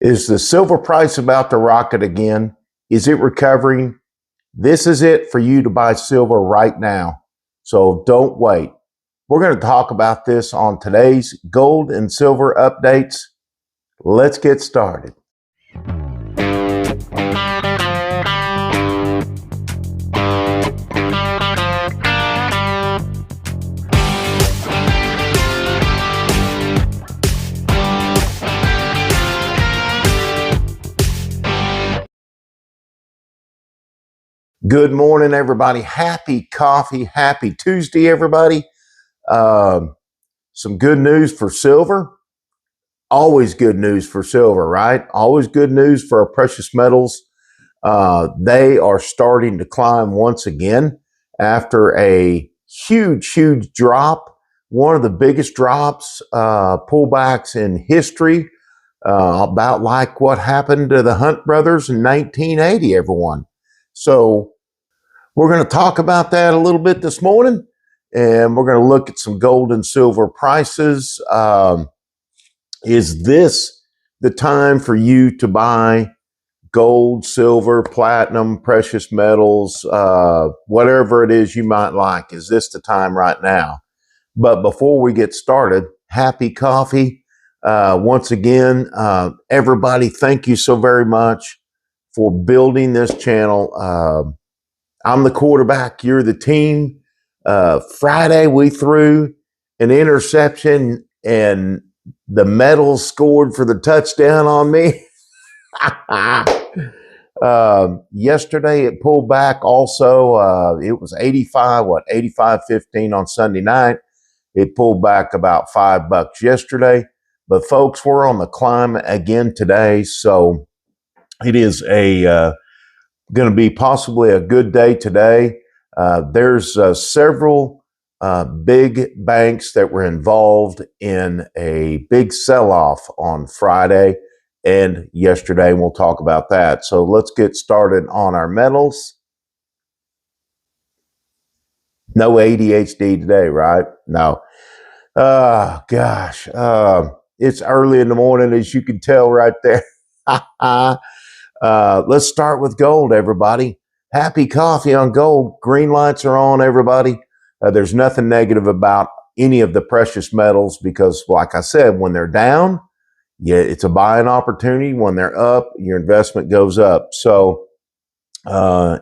Is the silver price about to rocket again? Is it recovering? This is it for you to buy silver right now. So don't wait. We're going to talk about this on today's gold and silver updates. Let's get started. Good morning, everybody. Happy coffee. Happy Tuesday, everybody. Some good news for silver. Always good news for silver, right? Always good news for our precious metals. They are starting to climb once again after a huge drop. One of the biggest drops, pullbacks in history, about like what happened to the Hunt brothers in 1980, everyone. So we're going to talk about that a little bit this morning, and we're going to look at some gold and silver prices. Is this the time for you to buy gold, silver, platinum, precious metals, whatever it is you might like? Is this the time right now? But before we get started, happy coffee. Once again, everybody, thank you so very much for building this channel. I'm the quarterback. You're the team. Friday, we threw an interception and the metals scored for the touchdown on me. Yesterday, it pulled back also. It was 85.15 on Sunday night. It pulled back about $5 yesterday. But folks, we're on the climb again today. So it is going to be possibly a good day today. There's several big banks that were involved in a big sell-off on Friday and yesterday, and we'll talk about that. So let's get started on our metals. No ADHD today, right? No. Gosh. It's early in the morning, as you can tell right there. Let's start with gold, everybody. Happy coffee on gold. Green lights are on, everybody. There's nothing negative about any of the precious metals because, like I said, when they're down, yeah, it's a buying opportunity. When they're up, your investment goes up. So, we'll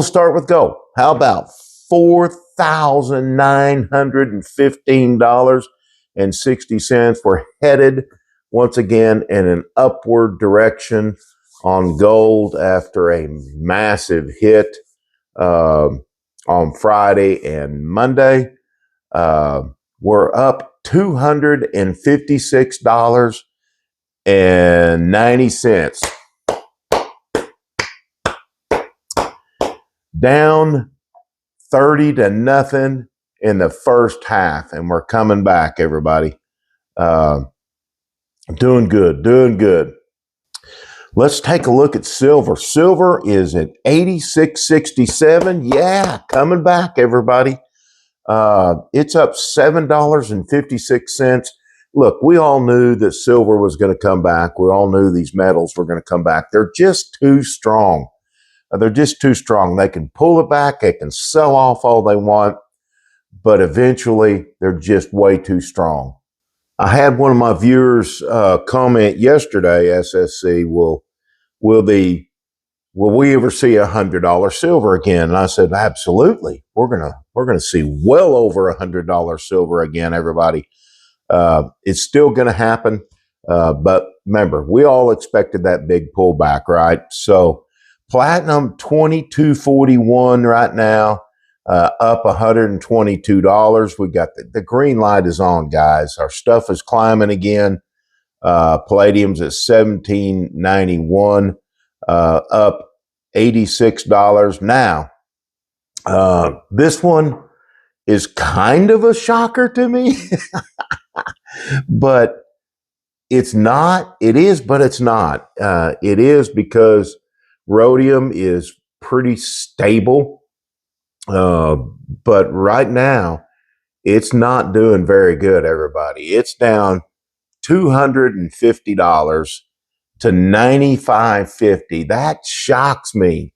start with gold. How about $4,915.60? We're headed once again in an upward direction on gold after a massive hit on Friday and Monday. We're up $256.90. Down 30-0 in the first half, and we're coming back, everybody. Doing good. Let's take a look at silver. Silver is at 86.67. Yeah, coming back, everybody. It's up $7.56. Look, we all knew that silver was going to come back. We all knew these metals were going to come back. They're just too strong. They can pull it back. They can sell off all they want, but eventually they're just way too strong. I had one of my viewers comment yesterday, SSC, will we ever see $100 silver again? And I said, absolutely. We're gonna see well over $100 silver again, everybody. It's still gonna happen, but remember, we all expected that big pullback, right? So platinum 2241 right now. Up $122. We got the green light is on, guys. Our stuff is climbing again. Palladium's at $17.91, up $86. Now, this one is kind of a shocker to me, but it's not. It is, but it's not. It is because rhodium is pretty stable. But right now, it's not doing very good, everybody. It's down $250 to $95.50. That shocks me.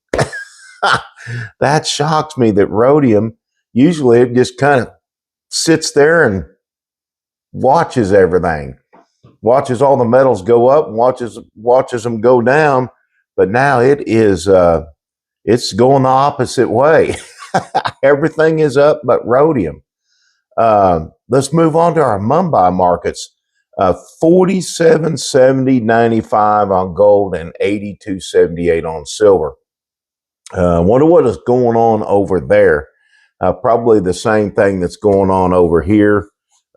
That shocks me that rhodium, usually it just kind of sits there and watches everything, watches all the metals go up, and watches them go down. But now it's going the opposite way. Everything is up but rhodium. Let's move on to our Mumbai markets. 47.70.95 on gold and 82.78 on silver. Wonder what is going on over there. Probably the same thing that's going on over here.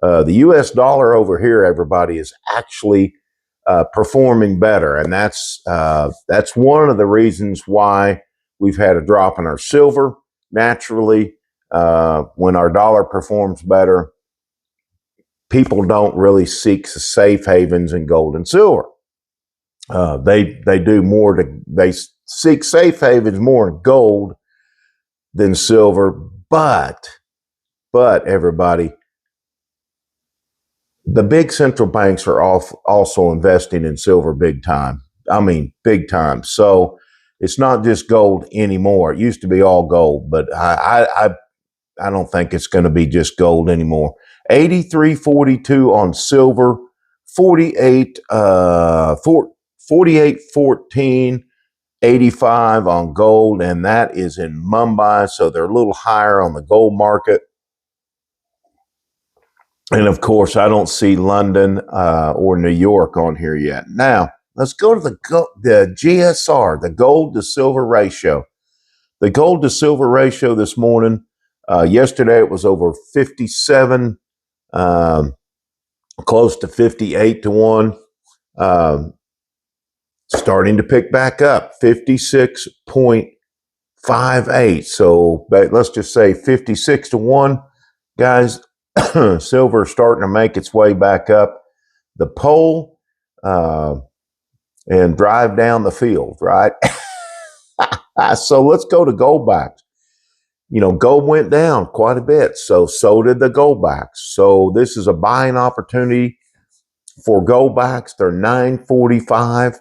The U.S. dollar over here, everybody, is actually performing better, and that's one of the reasons why we've had a drop in our silver. Naturally, when our dollar performs better, people don't really seek safe havens in gold and silver. They seek safe havens more in gold than silver, but everybody, the big central banks are also investing in silver big time. I mean, big time. So it's not just gold anymore. It used to be all gold, but I don't think it's going to be just gold anymore. 83.42 on silver, 48.14, 85 on gold, and that is in Mumbai, so they're a little higher on the gold market. And of course, I don't see London or New York on here yet. Now, let's go to the GSR, the gold to silver ratio. The gold to silver ratio this morning, yesterday it was over 57, close to 58 to 1. Starting to pick back up, 56.58. So let's just say 56 to 1. Guys, silver starting to make its way back up the pole and drive down the field, right? So let's go to Goldbacks. You know, gold went down quite a bit, so did the Goldbacks. So this is a buying opportunity for Goldbacks. They're $9.45.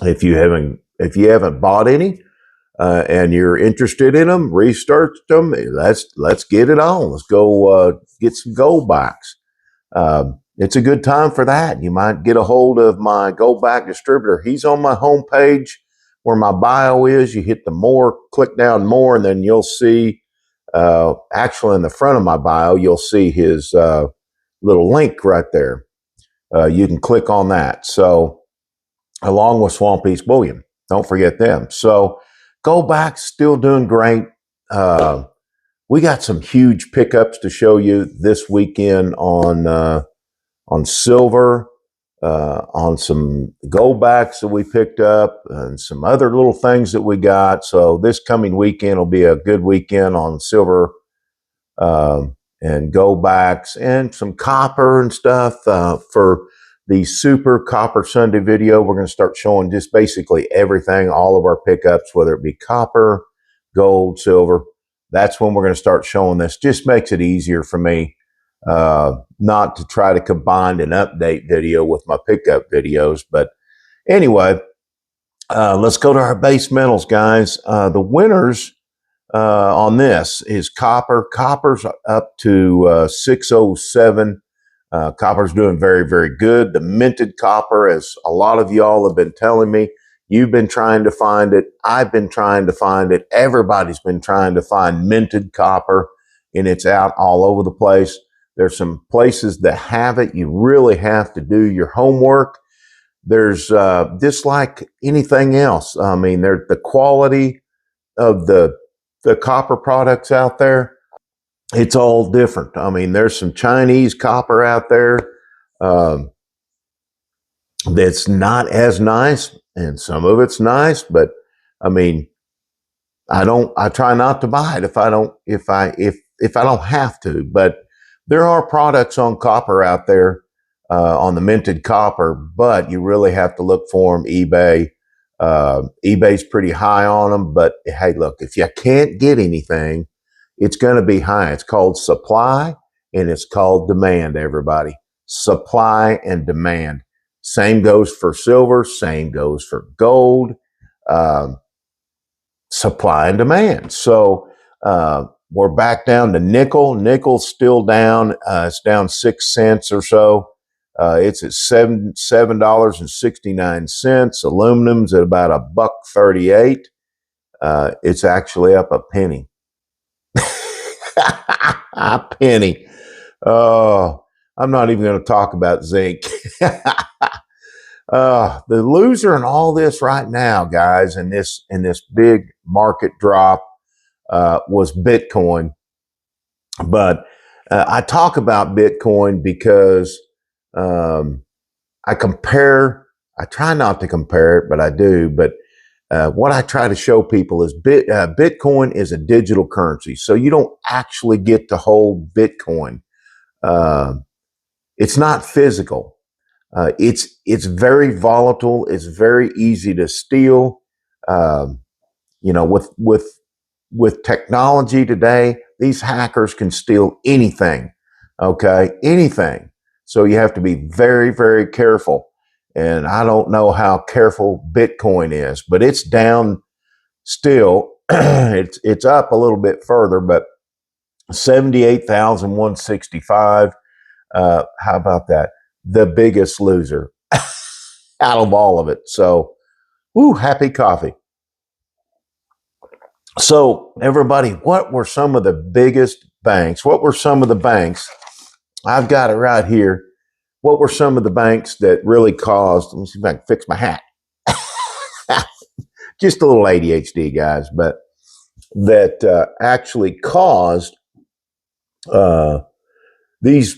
If you haven't bought any and you're interested in them, research them. Let's get it on. Let's go get some Goldbacks. It's a good time for that. You might get a hold of my Goldback distributor. He's on my homepage where my bio is. You hit the more, click down more, and then you'll see, actually in the front of my bio, you'll see his little link right there. You can click on that. So, along with Swamp East Bullion, don't forget them. So, Goldbacks still doing great. We got some huge pickups to show you this weekend on silver, on some Goldbacks that we picked up, and some other little things that we got. So this coming weekend will be a good weekend on silver and Goldbacks, and some copper and stuff for the Super Copper Sunday video. We're going to start showing just basically everything, all of our pickups, whether it be copper, gold, silver. That's when we're going to start showing this. Just makes it easier for me not to try to combine an update video with my pickup videos. But anyway, let's go to our base metals, guys. The winners on this is copper. Copper's up to 607. Copper's doing very, very good. The minted copper, as a lot of y'all have been telling me, you've been trying to find it. I've been trying to find it. Everybody's been trying to find minted copper, and it's out all over the place. There's some places that have it. You really have to do your homework. There's just like anything else. I mean, the quality of the copper products out there, it's all different. I mean, there's some Chinese copper out there that's not as nice, and some of it's nice, but I mean, I try not to buy it if I don't have to. But there are products on copper out there on the minted copper, but you really have to look for them. eBay's pretty high on them, but hey, look, if you can't get anything, it's going to be high. It's called supply and it's called demand, everybody. supply and demand. Same goes for silver, same goes for gold, supply and demand. So we're back down to nickel. Nickel's still down. It's down 6 cents or so. It's at $7.69. Aluminum's at about $1.38. It's actually up a penny. A penny. Oh, I'm not even going to talk about zinc. The loser in all this right now, guys, in this big market drop was Bitcoin. But I talk about Bitcoin because I try not to compare it, but I do. But what I try to show people is Bitcoin is a digital currency. So you don't actually get to hold Bitcoin. It's not physical. It's very volatile. It's very easy to steal. With technology today, these hackers can steal anything. Okay, anything. So you have to be very, very careful. And I don't know how careful Bitcoin is, but it's down still. It's up a little bit further, but 78,165. How about that? The biggest loser out of all of it. So, happy coffee. So, everybody, what were some of the biggest banks? What were some of the banks? I've got it right here. What were some of the banks that really caused? Let me see if I can fix my hat. Just a little ADHD, guys, but that actually caused these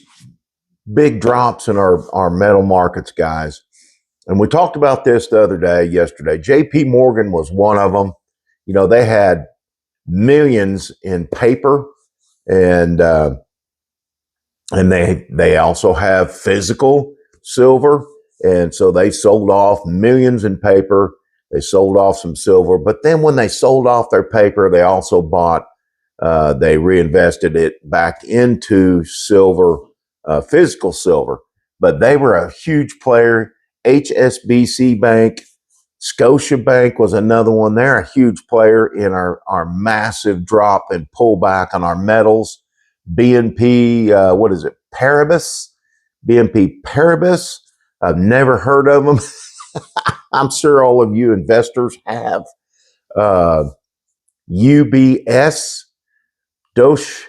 big drops in our metal markets, guys. And we talked about this the other day, yesterday. JP Morgan was one of them. You know, they had millions in paper, and they also have physical silver, and so they sold off millions in paper. They sold off some silver, but then when they sold off their paper, they also they reinvested it back into silver, physical silver. But they were a huge player. HSBC Bank, Scotiabank was another one. They're a huge player in our massive drop and pullback on our metals. BNP, what is it? Paribas? BNP Paribas. I've never heard of them. I'm sure all of you investors have. UBS, Deutsche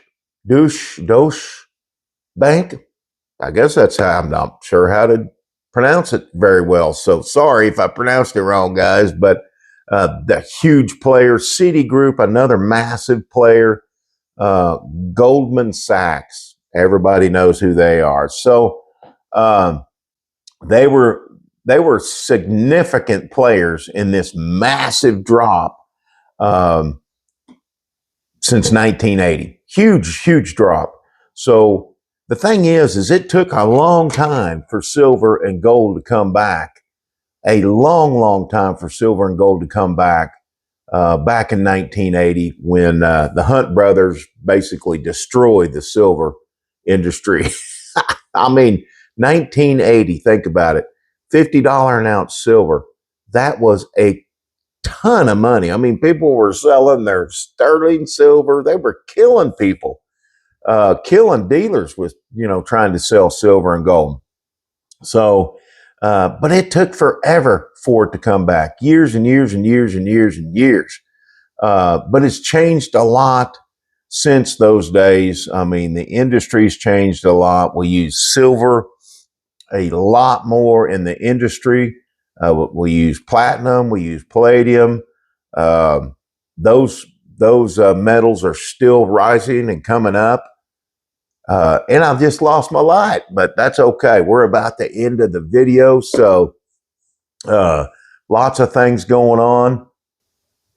Bank. I guess that's how. I'm not sure how to pronounce it very well. So sorry if I pronounced it wrong, guys. But the huge player, Citigroup, another massive player. Goldman Sachs. Everybody knows who they are. So they were significant players in this massive drop since 1980. Huge drop. So the thing is it took a long time for silver and gold to come back. A long time for silver and gold to come back. Back in 1980, when the Hunt brothers basically destroyed the silver industry. I mean, 1980, think about it. $50 an ounce silver. That was a ton of money. I mean, people were selling their sterling silver. They were killing people, killing dealers with, trying to sell silver and gold. So, but it took forever for it to come back. Years and years and years and years and years. But it's changed a lot since those days. I mean, the industry's changed a lot. We use silver a lot more in the industry. We use platinum. We use palladium. Those metals are still rising and coming up. And I've just lost my light, but that's okay. We're about the end of the video. So, lots of things going on.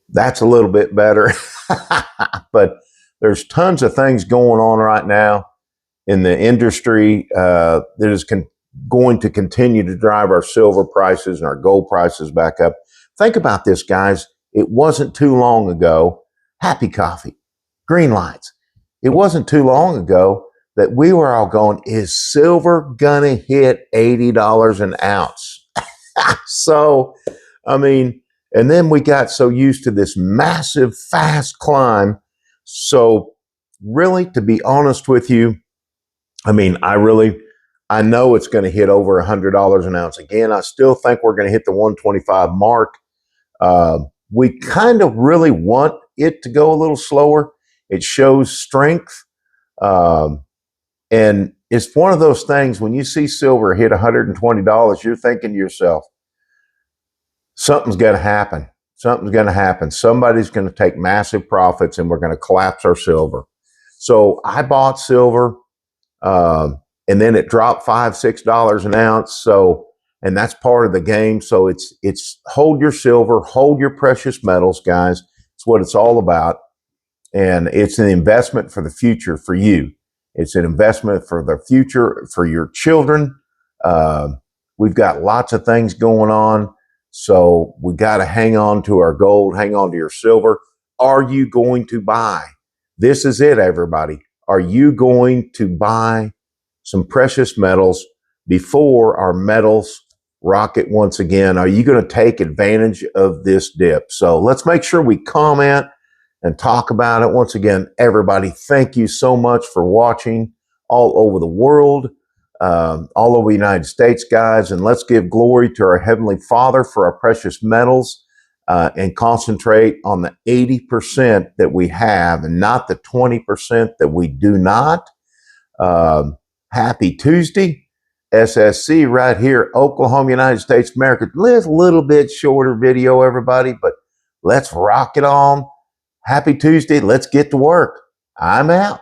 That's a little bit better, but there's tons of things going on right now in the industry that is going to continue to drive our silver prices and our gold prices back up. Think about this, guys. It wasn't too long ago. Happy coffee, green lights. It wasn't too long ago that we were all going, is silver gonna hit $80 an ounce? So, I mean, and then we got so used to this massive, fast climb. So, really, to be honest with you, I mean, I know it's going to hit over $100 an ounce again. I still think we're going to hit the 125 mark. We kind of really want it to go a little slower. It shows strength. And it's one of those things when you see silver hit $120, you're thinking to yourself, something's going to happen. Something's going to happen. Somebody's going to take massive profits and we're going to collapse our silver. So I bought silver, and then it dropped $5, $6 an ounce. So, and that's part of the game. So it's hold your silver, hold your precious metals, guys. It's what it's all about. And it's an investment for the future for you. It's an investment for the future for your children. We've got lots of things going on. So we got to hang on to our gold, hang on to your silver. Are you going to buy? This is it, everybody. Are you going to buy some precious metals before our metals rocket once again? Are you going to take advantage of this dip? So let's make sure we comment and talk about it. Once again, everybody, thank you so much for watching all over the world, all over the United States, guys. And let's give glory to our Heavenly Father for our precious metals, and concentrate on the 80% that we have and not the 20% that we do not. Happy Tuesday. SSC right here, Oklahoma, United States, America. Live a little bit shorter video, everybody, but let's rock it on. Happy Tuesday. Let's get to work. I'm out.